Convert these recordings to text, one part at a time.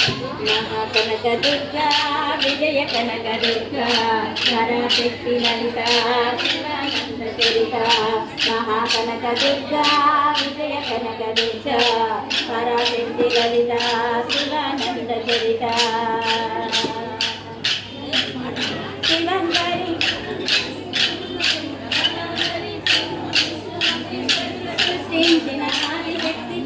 महाकनक दुर्गा विजय कनक दुर्गा पराशक्ति ललिता शिवानंद चरिता महाकनक दुर्गा विजय कनक दुर्गा पराशक्ति ललिता शिवानंद चरिता शिवंगरी सृष्टिंచిన ఆదిశక్తి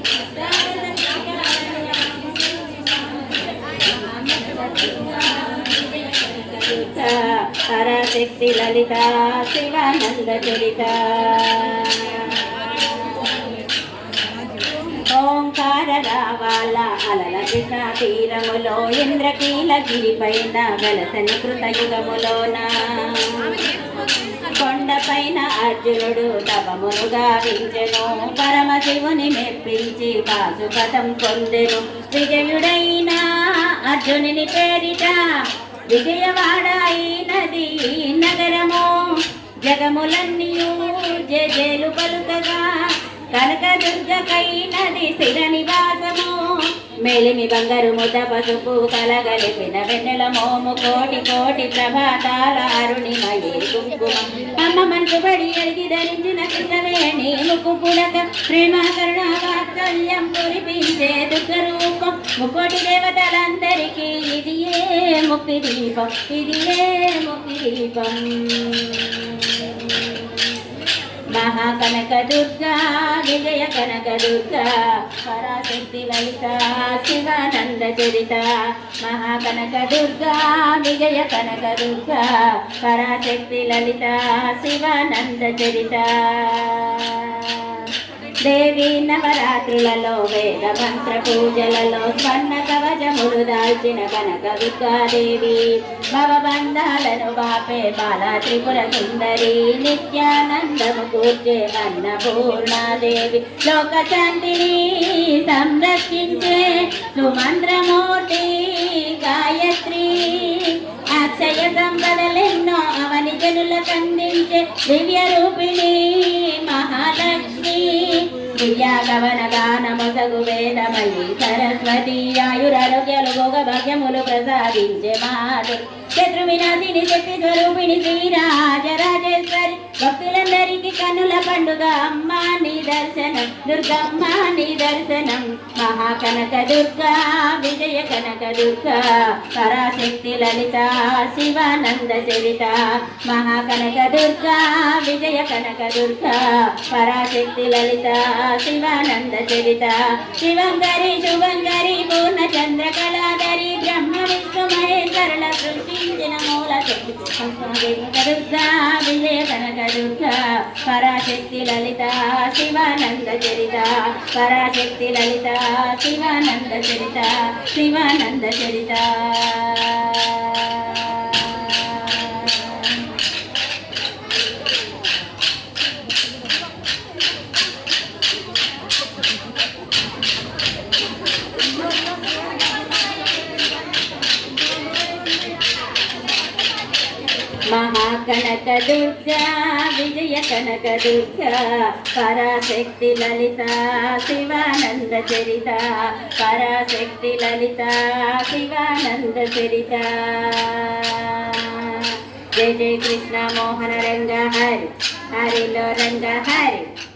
పరాశక్తి లలిత శివానంద చరిత ఓంకార రావాల అలల కృష్ణ తీరములో ఇంద్రకీలగిరి పైన వెలసని కృతయుగములోన కొండపైన అర్జునుడు తపమును గావించెను పరమశివుని మెప్పించి పాశుపతం పొందెను విజయుడైన అర్జునుని పేరిట విజయవాడైనది నగరము జగములన్నీయు జేజేలు పలుకగా కనకదుర్గకైనది స్థిర నివాసము మేలిమి బంగారు ముద్ద పసుపు కలగలిపిన వెన్నెల మోము కోటి కోటి ప్రభాతాల అరుణిమయే కుంకుమ అమ్మ మనసుబడి ఎరిగి ధరించిన కృష్ణవేణి ముక్కు పుడక ప్రేమ కరుణ వాత్సల్యం కురిపించే దుఃఖ రూపం ముకోటి దేవతలందరికీ ఇది ఏ ముక్తి దీపం ఇది ఏ ముక్తి దీపం महाकनक दुर्गा विजय कनक दुर्गा पराशक्ति ललिता शिवानंद चरिता महाकनक दुर्गा विजय कनक दुर्गा पराशक्ति ललिता शिवानंद चरिता దేవి నవరాత్రులలో వేద మంత్ర పూజలలో స్వర్ణ కవచములు దాల్చిన కనక దుర్గాదేవి భవబంధాలను బాపే బాల త్రిపుర సుందరి నిత్యానందము కూర్చే అన్నపూర్ణాదేవి లోక శాంతిని సంరక్షించే సుమంత్రమూర్తి గాయత్రి అక్షయ సంపదలెన్నో అవని జనులకు అందించే దివ్య రూపిణి మహాలక్ష్మి విద్యాగవన గానమొసగు వేదమయి సరస్వతి ఆయురారోగ్యాలు భోగ భాగ్యములు ప్రసాదించే మాడు శత్రు వినాశిని శక్తి స్వరూపిణి శ్రీరాజరాజేశ్వరి భక్తులందరికీ కన్నుల పండుగ అమ్మ నీ దర్శనం దుర్గమ్మ నీ దర్శనం మహాకనక దుర్గా విజయ కనక దుర్గా పరాశక్తి లలిత శివానంద చరిత మహాకనక దుర్గా విజయ కనక దుర్గా పరాశక్తి లలిత శివానంద చరిత శివంగరి శుభంగరి పూర్ణ చంద్ర కళాధరి బ్రహ్మ విష్ణు మహేశ్వరుల సృష్టించిన మూల శక్తి దుర్గా విజయ కనక దుర్గా పరాశక్తి లలిత శివానంద చరిత పరాశక్తి లలిత శివానంద చరిత శివానంద చరిత महाकनक दुर्गा विजय कनक दुर्गा पराशक्ति ललिता शिवानंद चरिता पराशक्ति ललिता शिवानंद चरिता जय जय कृष्ण मोहन रंग हरि हरिलो रंग हरि।